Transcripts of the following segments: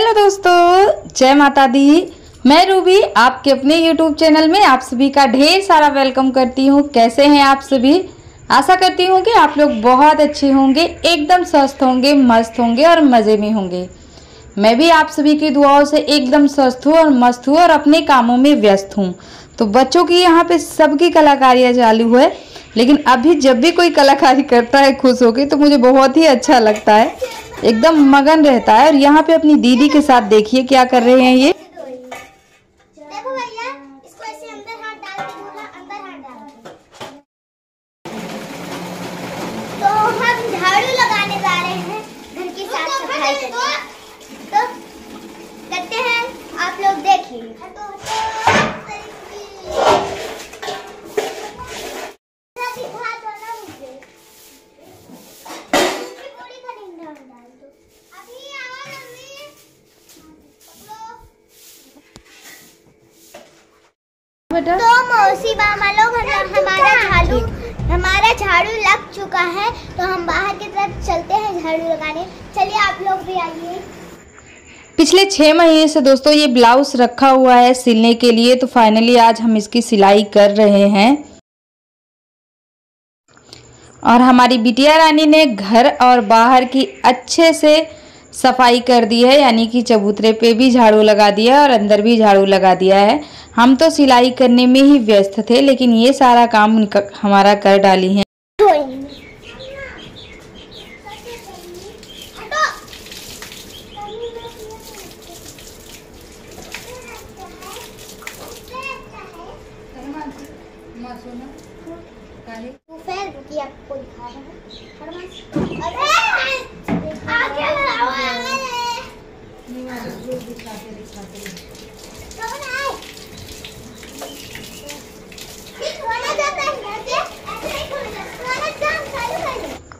Hello दोस्तों, जय माता दी। मैं रूबी आपके अपने YouTube चैनल में आप सभी का ढेर सारा वेलकम करती हूँ। कैसे हैं आप सभी? आशा करती हूँ कि आप लोग बहुत अच्छे होंगे, एकदम स्वस्थ होंगे, मस्त होंगे और मज़े में होंगे। मैं भी आप सभी की दुआओं से एकदम स्वस्थ हूँ और मस्त हूँ और अपने कामों में व्यस्त हूँ। तो बच्चों की यहाँ पे सबकी कलाकारियाँ चालू है, लेकिन अभी जब भी कोई कलाकारी करता है खुश होकर तो मुझे बहुत ही अच्छा लगता है, एकदम मगन रहता है। और यहाँ पे अपनी दीदी के साथ देखिए क्या कर रहे हैं ये। देखो भैया, इसको ऐसे अंदर हाथ डाल के थोड़ा अंदर हाथ डाल के। तो हम झाड़ू लगाने जा रहे हैं घर की साफ सफाई करने। तो करते हैं, आप लोग देखिए। तो मौसी मामा लोग हमारा झाड़ू लग चुका है, तो हम बाहर की तरफ चलते हैं झाड़ू लगाने। चलिए आप लोग भी आइए। पिछले 6 महीने से दोस्तों ये ब्लाउज रखा हुआ है सिलने के लिए, तो फाइनली आज हम इसकी सिलाई कर रहे हैं। और हमारी बिटिया रानी ने घर और बाहर की अच्छे से सफाई कर दी है, यानी कि चबूतरे पे भी झाड़ू लगा दिया और अंदर भी झाड़ू लगा दिया है। हम तो सिलाई करने में ही व्यस्त थे, लेकिन ये सारा काम हमारा कर डाली है।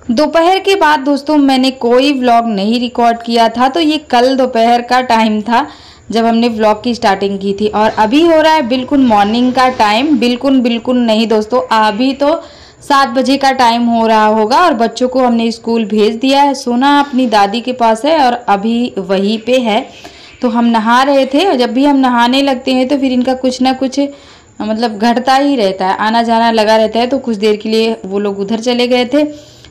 दोपहर के बाद दोस्तों मैंने कोई व्लॉग नहीं रिकॉर्ड किया था, तो ये कल दोपहर का टाइम था जब हमने व्लॉग की स्टार्टिंग की थी। और अभी हो रहा है बिल्कुल मॉर्निंग का टाइम। बिल्कुल नहीं दोस्तों, अभी तो 7 बजे का टाइम हो रहा होगा और बच्चों को हमने स्कूल भेज दिया है। सोना अपनी दादी के पास है और अभी वहीं पे है। तो हम नहा रहे थे, और जब भी हम नहाने लगते हैं तो फिर इनका कुछ ना कुछ मतलब घटता ही रहता है, आना जाना लगा रहता है। तो कुछ देर के लिए वो लोग उधर चले गए थे,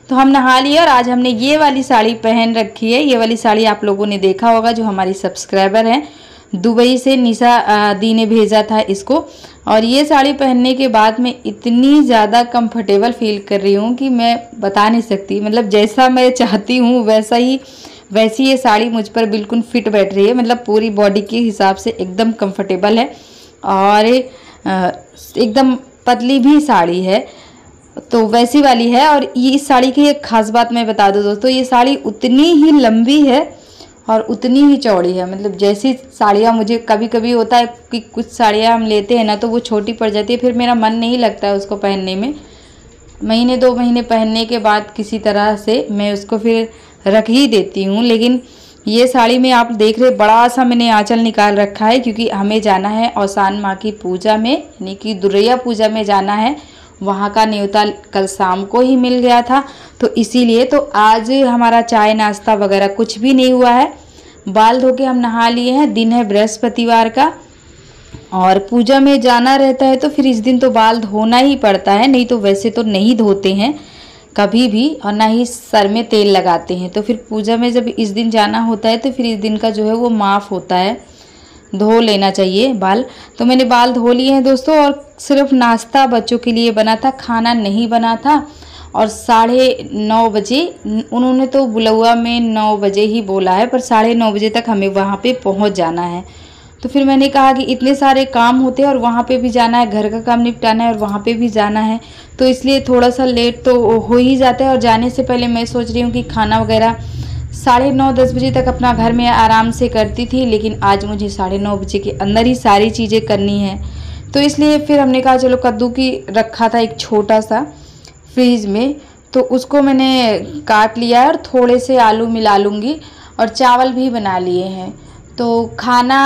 तो हम नहा लिए। और आज हमने ये वाली साड़ी पहन रखी है। ये वाली साड़ी आप लोगों ने देखा होगा, जो हमारी सब्सक्राइबर हैं दुबई से निशा दी ने भेजा था इसको। और ये साड़ी पहनने के बाद मैं इतनी ज़्यादा कंफर्टेबल फील कर रही हूँ कि मैं बता नहीं सकती। मतलब जैसा मैं चाहती हूँ वैसी ये साड़ी मुझ पर बिल्कुल फिट बैठ रही है। मतलब पूरी बॉडी के हिसाब से एकदम कंफर्टेबल है और एकदम पतली भी साड़ी है, तो वैसी वाली है। और ये इस साड़ी की एक ख़ास बात मैं बता दूं दोस्तों, ये साड़ी उतनी ही लंबी है और उतनी ही चौड़ी है। मतलब जैसी साड़ियाँ मुझे कभी कभी होता है कि कुछ साड़ियाँ हम लेते हैं ना तो वो छोटी पड़ जाती है, फिर मेरा मन नहीं लगता है उसको पहनने में। महीने 2 महीने पहनने के बाद किसी तरह से मैं उसको फिर रख ही देती हूँ। लेकिन ये साड़ी में आप देख रहे बड़ा सा मैंने आंचल निकाल रखा है, क्योंकि हमें जाना है औसान माँ की पूजा में, यानी कि दुर्गा पूजा में जाना है। वहाँ का न्योता कल शाम को ही मिल गया था, तो इसीलिए तो आज हमारा चाय नाश्ता वगैरह कुछ भी नहीं हुआ है। बाल धो के हम नहा लिए हैं। दिन है बृहस्पतिवार का और पूजा में जाना रहता है, तो फिर इस दिन तो बाल धोना ही पड़ता है, नहीं तो वैसे तो नहीं धोते हैं कभी भी, और ना ही सर में तेल लगाते हैं। तो फिर पूजा में जब इस दिन जाना होता है तो फिर इस दिन का जो है वो माफ़ होता है, धो लेना चाहिए बाल। तो मैंने बाल धो लिए हैं दोस्तों, और सिर्फ नाश्ता बच्चों के लिए बना था, खाना नहीं बना था। और 9:30 बजे उन्होंने तो बुलौआ में 9 बजे ही बोला है, पर 9:30 बजे तक हमें वहाँ पे पहुँच जाना है। तो फिर मैंने कहा कि इतने सारे काम होते हैं और वहाँ पे भी जाना है, घर का काम निपटाना है और वहाँ पे भी जाना है, तो इसलिए थोड़ा सा लेट तो हो ही जाता है। और जाने से पहले मैं सोच रही हूँ कि खाना वगैरह 9:30-10 बजे तक अपना घर में आराम से करती थी, लेकिन आज मुझे 9:30 बजे के अंदर ही सारी चीज़ें करनी है। तो इसलिए फिर हमने कहा चलो, कद्दू की रखा था एक छोटा सा फ्रीज में, तो उसको मैंने काट लिया है और थोड़े से आलू मिला लूँगी। और चावल भी बना लिए हैं, तो खाना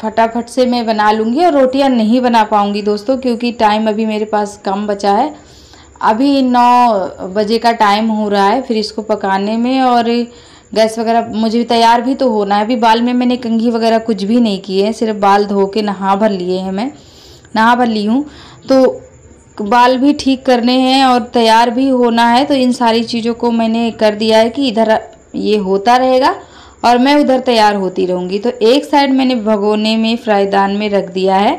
फटाफट से मैं बना लूँगी। और रोटियां नहीं बना पाऊँगी दोस्तों, क्योंकि टाइम अभी मेरे पास कम बचा है। अभी 9 बजे का टाइम हो रहा है फिर इसको पकाने में, और गैस वगैरह मुझे तैयार भी तो होना है। अभी बाल में मैंने कंघी वगैरह कुछ भी नहीं की है, सिर्फ बाल धो के नहा भर लिए हैं, मैं नहा भर ली हूँ। तो बाल भी ठीक करने हैं और तैयार भी होना है। तो इन सारी चीज़ों को मैंने कर दिया है कि इधर ये होता रहेगा और मैं उधर तैयार होती रहूँगी। तो एक साइड मैंने भगोने में फ्राईदान में रख दिया है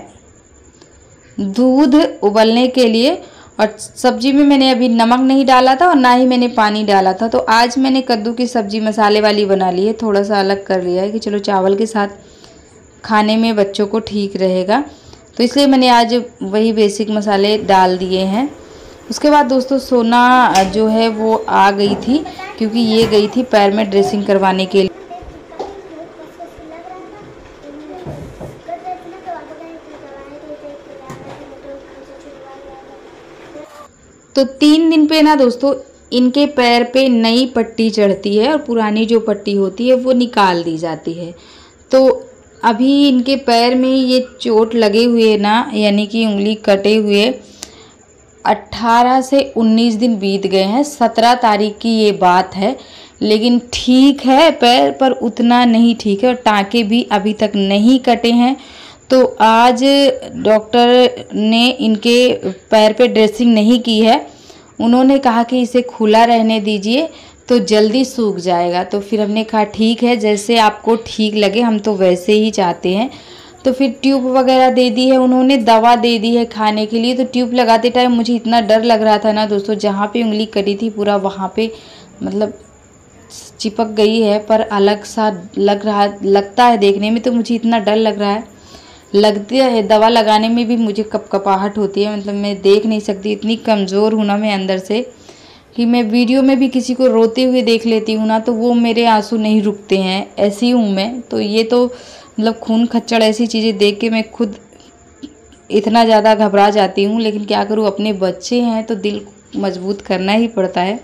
दूध उबलने के लिए। और सब्जी में मैंने अभी नमक नहीं डाला था और ना ही मैंने पानी डाला था। तो आज मैंने कद्दू की सब्ज़ी मसाले वाली बना ली है, थोड़ा सा अलग कर लिया है कि चलो चावल के साथ खाने में बच्चों को ठीक रहेगा। तो इसलिए मैंने आज वही बेसिक मसाले डाल दिए हैं। उसके बाद दोस्तों सोना जो है वो आ गई थी, क्योंकि ये गई थी पैर में ड्रेसिंग करवाने के लिए। तो 3 दिन पे ना दोस्तों इनके पैर पे नई पट्टी चढ़ती है और पुरानी जो पट्टी होती है वो निकाल दी जाती है। तो अभी इनके पैर में ये चोट लगे हुए ना, यानी कि उंगली कटे हुए 18 से 19 दिन बीत गए हैं। 17 तारीख की ये बात है, लेकिन ठीक है पैर, पर उतना नहीं ठीक है और टाँके भी अभी तक नहीं कटे हैं। तो आज डॉक्टर ने इनके पैर पे ड्रेसिंग नहीं की है, उन्होंने कहा कि इसे खुला रहने दीजिए तो जल्दी सूख जाएगा। तो फिर हमने कहा ठीक है, जैसे आपको ठीक लगे, हम तो वैसे ही चाहते हैं। तो फिर ट्यूब वगैरह दे दी है उन्होंने, दवा दे दी है खाने के लिए। तो ट्यूब लगाते टाइम मुझे इतना डर लग रहा था ना दोस्तों, जहाँ पे उंगली कटी थी पूरा वहाँ पे मतलब चिपक गई है, पर अलग सा लगता है देखने में। तो मुझे इतना डर लग रहा है, लगती है दवा लगाने में भी मुझे कपकपाहट होती है। मतलब मैं देख नहीं सकती, इतनी कमज़ोर हूँ ना मैं अंदर से कि मैं वीडियो में भी किसी को रोते हुए देख लेती हूँ ना तो वो मेरे आंसू नहीं रुकते हैं, ऐसी हूँ मैं। तो ये तो मतलब खून खच्चड़ ऐसी चीज़ें देख के मैं खुद इतना ज़्यादा घबरा जाती हूँ। लेकिन क्या करूँ, अपने बच्चे हैं तो दिल मजबूत करना ही पड़ता है।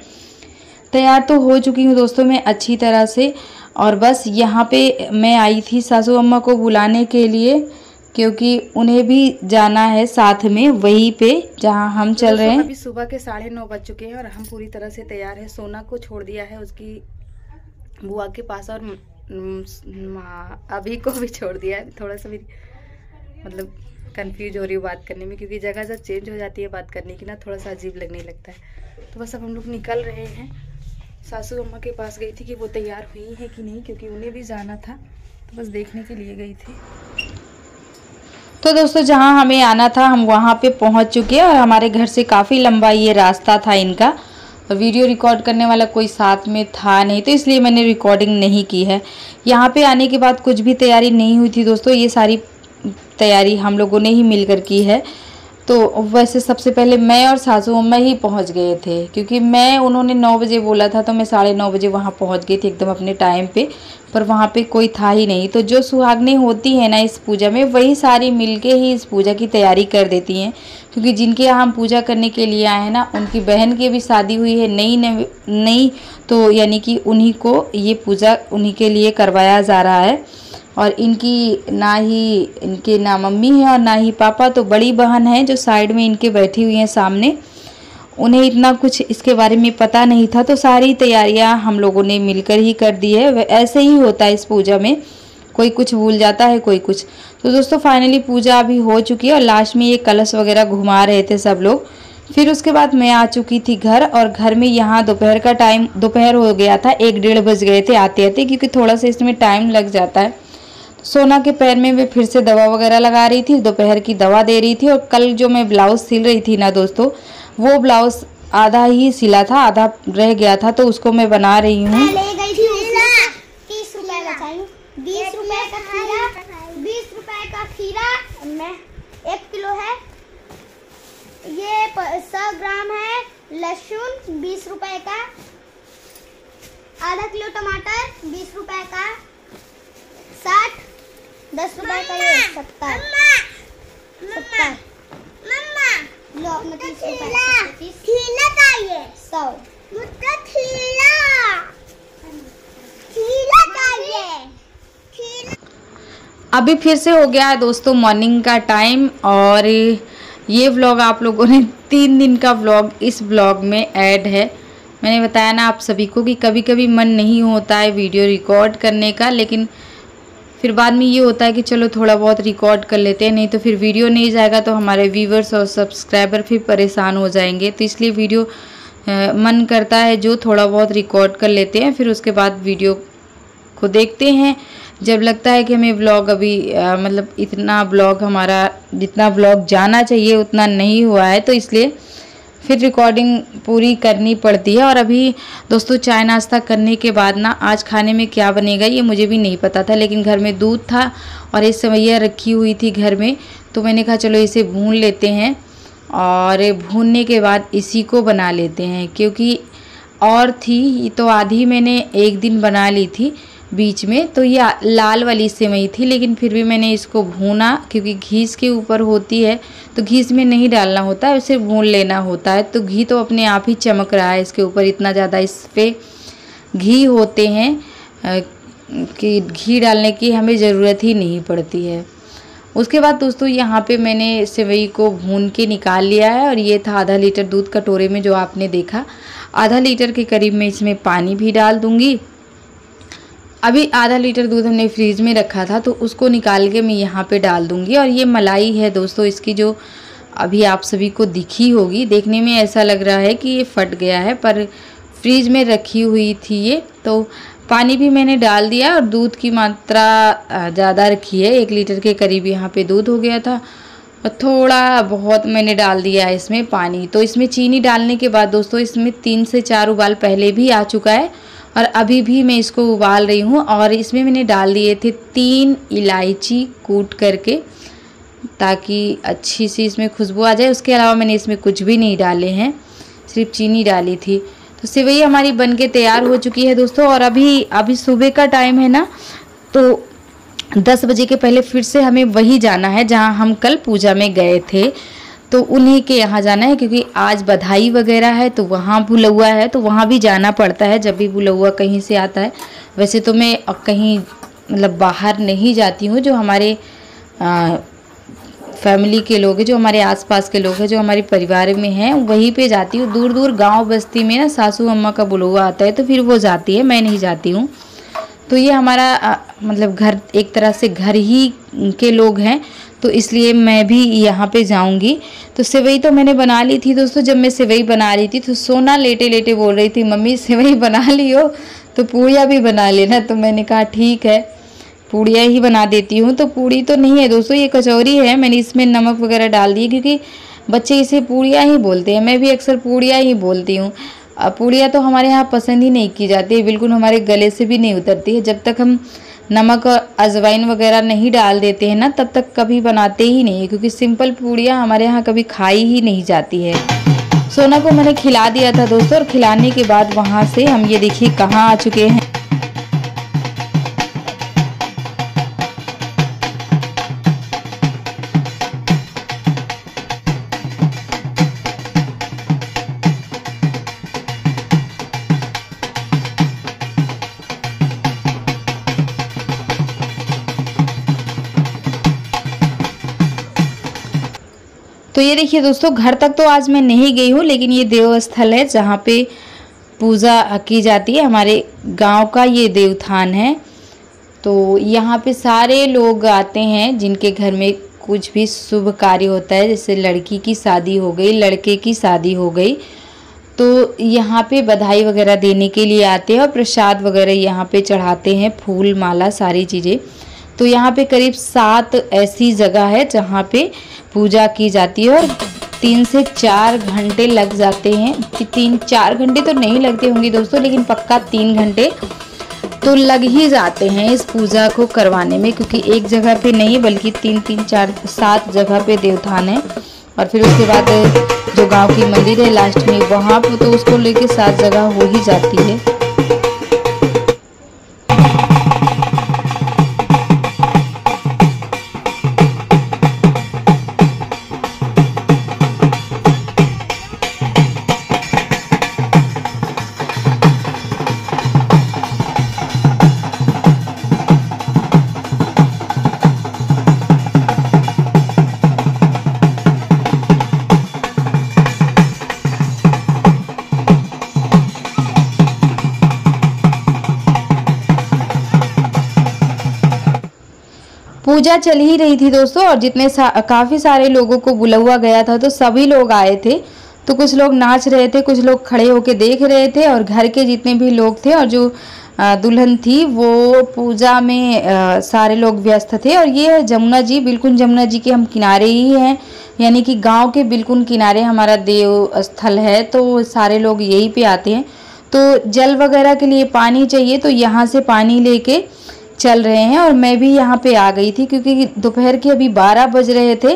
तैयार तो हो चुकी हूँ दोस्तों मैं अच्छी तरह से, और बस यहाँ पे मैं आई थी सासू अम्मा को बुलाने के लिए, क्योंकि उन्हें भी जाना है साथ में वहीं पे जहाँ हम चल रहे हैं। अभी सुबह के 9:30 बज चुके हैं और हम पूरी तरह से तैयार हैं। सोना को छोड़ दिया है उसकी बुआ के पास और अभी को भी छोड़ दिया है। थोड़ा सा भी मतलब कंफ्यूज हो रही हूँ बात करने में, क्योंकि जगह जब चेंज हो जाती है बात करने की ना, थोड़ा सा अजीब लगने लगता है। तो बस अब हम लोग निकल रहे हैं। सासू अम्मा के पास गई थी कि वो तैयार हुई है कि नहीं, क्योंकि उन्हें भी जाना था, तो बस देखने के लिए गई थी। तो दोस्तों जहां हमें आना था हम वहां पे पहुंच चुके हैं और हमारे घर से काफ़ी लंबा ये रास्ता था इनका, और वीडियो रिकॉर्ड करने वाला कोई साथ में था नहीं, तो इसलिए मैंने रिकॉर्डिंग नहीं की है। यहाँ पे आने के बाद कुछ भी तैयारी नहीं हुई थी दोस्तों, ये सारी तैयारी हम लोगों ने ही मिलकर की है। तो वैसे सबसे पहले मैं और सासू अम्मा ही पहुंच गए थे, क्योंकि उन्होंने 9 बजे बोला था तो मैं 9:30 बजे वहां पहुंच गई थी एकदम अपने टाइम पे, पर वहां पे कोई था ही नहीं। तो जो सुहागनें होती हैं ना इस पूजा में, वही सारी मिलके ही इस पूजा की तैयारी कर देती हैं, क्योंकि जिनके यहाँ हम पूजा करने के लिए आए हैं ना, उनकी बहन की भी शादी हुई है नई, तो यानी कि उन्हीं को ये पूजा उन्हीं के लिए करवाया जा रहा है। और इनकी ना मम्मी है और ना ही पापा, तो बड़ी बहन है जो साइड में इनके बैठी हुई हैं सामने, उन्हें इतना कुछ इसके बारे में पता नहीं था। तो सारी तैयारियां हम लोगों ने मिलकर ही कर दी है। ऐसे ही होता है इस पूजा में, कोई कुछ भूल जाता है कोई कुछ। तो दोस्तों फाइनली पूजा अभी हो चुकी है और लास्ट में ये कलश वगैरह घुमा रहे थे सब लोग। फिर उसके बाद मैं आ चुकी थी घर, और घर में यहाँ दोपहर हो गया था, 1-1:30 बज गए थे आते आते, क्योंकि थोड़ा सा इसमें टाइम लग जाता है। सोना के पैर में वे फिर से दवा वगैरह लगा रही थी, दोपहर की दवा दे रही थी। और कल जो मैं ब्लाउज सिल रही थी ना दोस्तों, वो ब्लाउज आधा ही सिला था, आधा रह गया था, तो उसको मैं बना रही हूँ। 30 रुपए का 20 रुपए का खीरा, 20 रुपए का खीरा, 1 किलो है ये, 100 ग्राम है लहसुन 20 रुपए का, आधा किलो टमाटर 20 रुपए का, 60, 10 रुपए का ये 70 लो अपना 30 रुपए खीला का ये 100 मुझका खीला का ये। अभी फिर से हो गया है दोस्तों मॉर्निंग का टाइम, और ये व्लॉग आप लोगों ने 3 दिन का व्लॉग इस व्लॉग में ऐड है। मैंने बताया ना आप सभी को कि कभी कभी मन नहीं होता है वीडियो रिकॉर्ड करने का, लेकिन फिर बाद में ये होता है कि चलो थोड़ा बहुत रिकॉर्ड कर लेते हैं, नहीं तो फिर वीडियो नहीं जाएगा तो हमारे व्यूवर्स और सब्सक्राइबर फिर परेशान हो जाएंगे। तो इसलिए वीडियो मन करता है जो थोड़ा बहुत रिकॉर्ड कर लेते हैं, फिर उसके बाद वीडियो को देखते हैं। जब लगता है कि हमें व्लॉग अभी मतलब इतना व्लॉग हमारा जितना व्लॉग जाना चाहिए उतना नहीं हुआ है, तो इसलिए फिर रिकॉर्डिंग पूरी करनी पड़ती है। और अभी दोस्तों चाय नाश्ता करने के बाद ना आज खाने में क्या बनेगा ये मुझे भी नहीं पता था, लेकिन घर में दूध था और ये सेवइयाँ रखी हुई थी घर में, तो मैंने कहा चलो इसे भून लेते हैं और भूनने के बाद इसी को बना लेते हैं। क्योंकि और थी तो आधी मैंने एक दिन बना ली थी बीच में, तो ये लाल वाली सेवई थी, लेकिन फिर भी मैंने इसको भूना क्योंकि घीस के ऊपर होती है तो घीस में नहीं डालना होता है, उसे भून लेना होता है। तो घी तो अपने आप ही चमक रहा है इसके ऊपर, इतना ज़्यादा इस पर घी होते हैं कि घी डालने की हमें ज़रूरत ही नहीं पड़ती है। उसके बाद दोस्तों यहाँ पे मैंने सेवई को भून के निकाल लिया है और ये था आधा लीटर दूध कटोरे में जो आपने देखा। आधा लीटर के करीब मैं इसमें पानी भी डाल दूँगी। अभी आधा लीटर दूध हमने फ्रीज में रखा था तो उसको निकाल के मैं यहाँ पे डाल दूँगी। और ये मलाई है दोस्तों इसकी, जो अभी आप सभी को दिखी होगी, देखने में ऐसा लग रहा है कि ये फट गया है पर फ्रीज में रखी हुई थी ये। तो पानी भी मैंने डाल दिया और दूध की मात्रा ज़्यादा रखी है, 1 लीटर के करीब यहाँ पे दूध हो गया था और थोड़ा बहुत मैंने डाल दिया है इसमें पानी। तो इसमें चीनी डालने के बाद दोस्तों इसमें 3 से 4 उबाल पहले भी आ चुका है और अभी भी मैं इसको उबाल रही हूँ। और इसमें मैंने डाल दिए थे 3 इलायची कूट करके, ताकि अच्छी सी इसमें खुशबू आ जाए। उसके अलावा मैंने इसमें कुछ भी नहीं डाले हैं, सिर्फ चीनी डाली थी। तो सेवई हमारी बनके तैयार हो चुकी है दोस्तों। और अभी सुबह का टाइम है ना, तो 10 बजे के पहले फिर से हमें वही जाना है जहाँ हम कल पूजा में गए थे, तो उन्हीं के यहाँ जाना है। क्योंकि आज बधाई वगैरह है तो वहाँ बुलौआ है, तो वहाँ भी जाना पड़ता है जब भी बुलौआ कहीं से आता है। वैसे तो मैं कहीं मतलब बाहर नहीं जाती हूँ, जो हमारे फैमिली के लोग हैं, जो हमारे आसपास के लोग हैं, जो हमारे परिवार में हैं, वहीं पे जाती हूँ। दूर दूर गांव बस्ती में ना सासू अम्मा का बुलौआ आता है तो फिर वो जाती है, मैं नहीं जाती हूँ। तो ये हमारा मतलब घर, एक तरह से घर ही के लोग हैं, तो इसलिए मैं भी यहाँ पे जाऊँगी। तो सेवई तो मैंने बना ली थी दोस्तों। जब मैं सेवई बना रही थी तो सोना लेटे लेटे बोल रही थी, मम्मी सेवई बना ली हो तो पूड़ियाँ भी बना लेना। तो मैंने कहा ठीक है, पूड़ियाँ ही बना देती हूँ। तो पूड़ी तो नहीं है दोस्तों, ये कचौरी है। मैंने इसमें नमक वगैरह डाल दिए क्योंकि बच्चे इसे पूड़ियाँ ही बोलते हैं, मैं भी अक्सर पूड़ियाँ ही बोलती हूँ। पूड़ियाँ तो हमारे यहाँ पसंद ही नहीं की जाती है, बिल्कुल हमारे गले से भी नहीं उतरती है। जब तक हम नमक और अजवाइन वगैरह नहीं डाल देते हैं ना, तब तक कभी बनाते ही नहीं है, क्योंकि सिंपल पूड़ियाँ हमारे यहाँ कभी खाई ही नहीं जाती है। सोना को मैंने खिला दिया था दोस्तों, और खिलाने के बाद वहाँ से हम ये देखिए कहाँ आ चुके हैं। तो ये देखिए दोस्तों, घर तक तो आज मैं नहीं गई हूँ, लेकिन ये देवस्थल है जहाँ पे पूजा की जाती है। हमारे गांव का ये देवथान है। तो यहाँ पे सारे लोग आते हैं जिनके घर में कुछ भी शुभ कार्य होता है, जैसे लड़की की शादी हो गई, लड़के की शादी हो गई, तो यहाँ पे बधाई वगैरह देने के लिए आते हैं और प्रसाद वगैरह यहाँ पे चढ़ाते हैं, फूल माला सारी चीज़ें। तो यहाँ पे करीब 7 ऐसी जगह है जहाँ पे पूजा की जाती है और 3 से 4 घंटे लग जाते हैं। 3-4 घंटे तो नहीं लगते होंगे दोस्तों, लेकिन पक्का 3 घंटे तो लग ही जाते हैं इस पूजा को करवाने में, क्योंकि एक जगह पे नहीं बल्कि 3-4-7 जगह पे देवथान है। और फिर उसके बाद जो गांव की मंदिर है लास्ट में, वहाँ पे तो उसको लेके 7 जगह हो ही जाती है। पूजा चल ही रही थी दोस्तों, और जितने काफ़ी सारे लोगों को बुलाया गया था तो सभी लोग आए थे। तो कुछ लोग नाच रहे थे, कुछ लोग खड़े होके देख रहे थे, और घर के जितने भी लोग थे और जो दुल्हन थी वो पूजा में सारे लोग व्यस्त थे। और ये है जमुना जी, बिल्कुल जमुना जी के हम किनारे ही हैं, यानी कि गांव के बिल्कुल किनारे हमारा देव स्थल है, तो सारे लोग यहीं पे आते हैं। तो जल वगैरह के लिए पानी चाहिए, तो यहाँ से पानी लेके चल रहे हैं। और मैं भी यहाँ पे आ गई थी क्योंकि दोपहर के अभी 12 बज रहे थे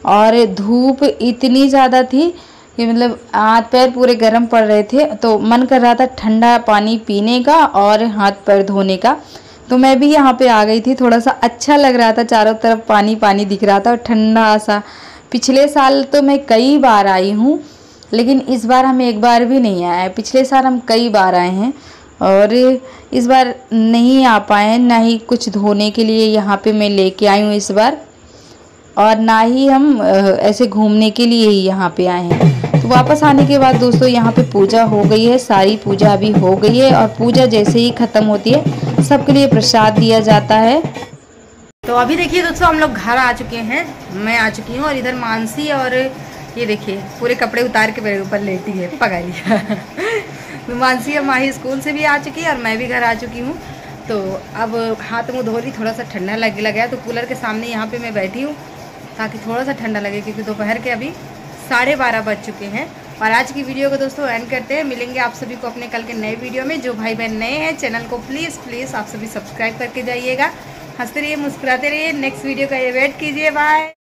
और धूप इतनी ज़्यादा थी कि मतलब हाथ पैर पूरे गर्म पड़ रहे थे। तो मन कर रहा था ठंडा पानी पीने का और हाथ पैर धोने का, तो मैं भी यहाँ पे आ गई थी। थोड़ा सा अच्छा लग रहा था, चारों तरफ पानी पानी दिख रहा था और ठंडा सा। पिछले साल तो मैं कई बार आई हूँ, लेकिन इस बार हम एक बार भी नहीं आए। पिछले साल हम कई बार आए हैं और इस बार नहीं आ पाए, ना ही कुछ धोने के लिए यहाँ पे मैं लेके आई हूँ इस बार, और ना ही हम ऐसे घूमने के लिए ही यहाँ पे आए हैं। तो वापस आने के बाद दोस्तों यहाँ पे पूजा हो गई है, सारी पूजा अभी हो गई है, और पूजा जैसे ही ख़त्म होती है सबके लिए प्रसाद दिया जाता है। तो अभी देखिए दोस्तों हम लोग घर आ चुके हैं, मैं आ चुकी हूँ, और इधर मानसी और ये देखिए पूरे कपड़े उतार के मेरे ऊपर लेटी है, पका लिया। मानसी और माही स्कूल से भी आ चुकी है और मैं भी घर आ चुकी हूँ। तो अब हाथ मुँह धो रही, थोड़ा सा ठंडा लग गया, तो कूलर के सामने यहाँ पे मैं बैठी हूँ ताकि थोड़ा सा ठंडा लगे, क्योंकि दोपहर के अभी 12:30 बज चुके हैं। और आज की वीडियो को दोस्तों एंड करते हैं, मिलेंगे आप सभी को अपने कल के नए वीडियो में। जो भाई बहन नए हैं चैनल को प्लीज़ आप सभी सब्सक्राइब करके जाइएगा। हंसते रहिए, मुस्कुराते रहिए, नेक्स्ट वीडियो का ये वेट कीजिए। बाय।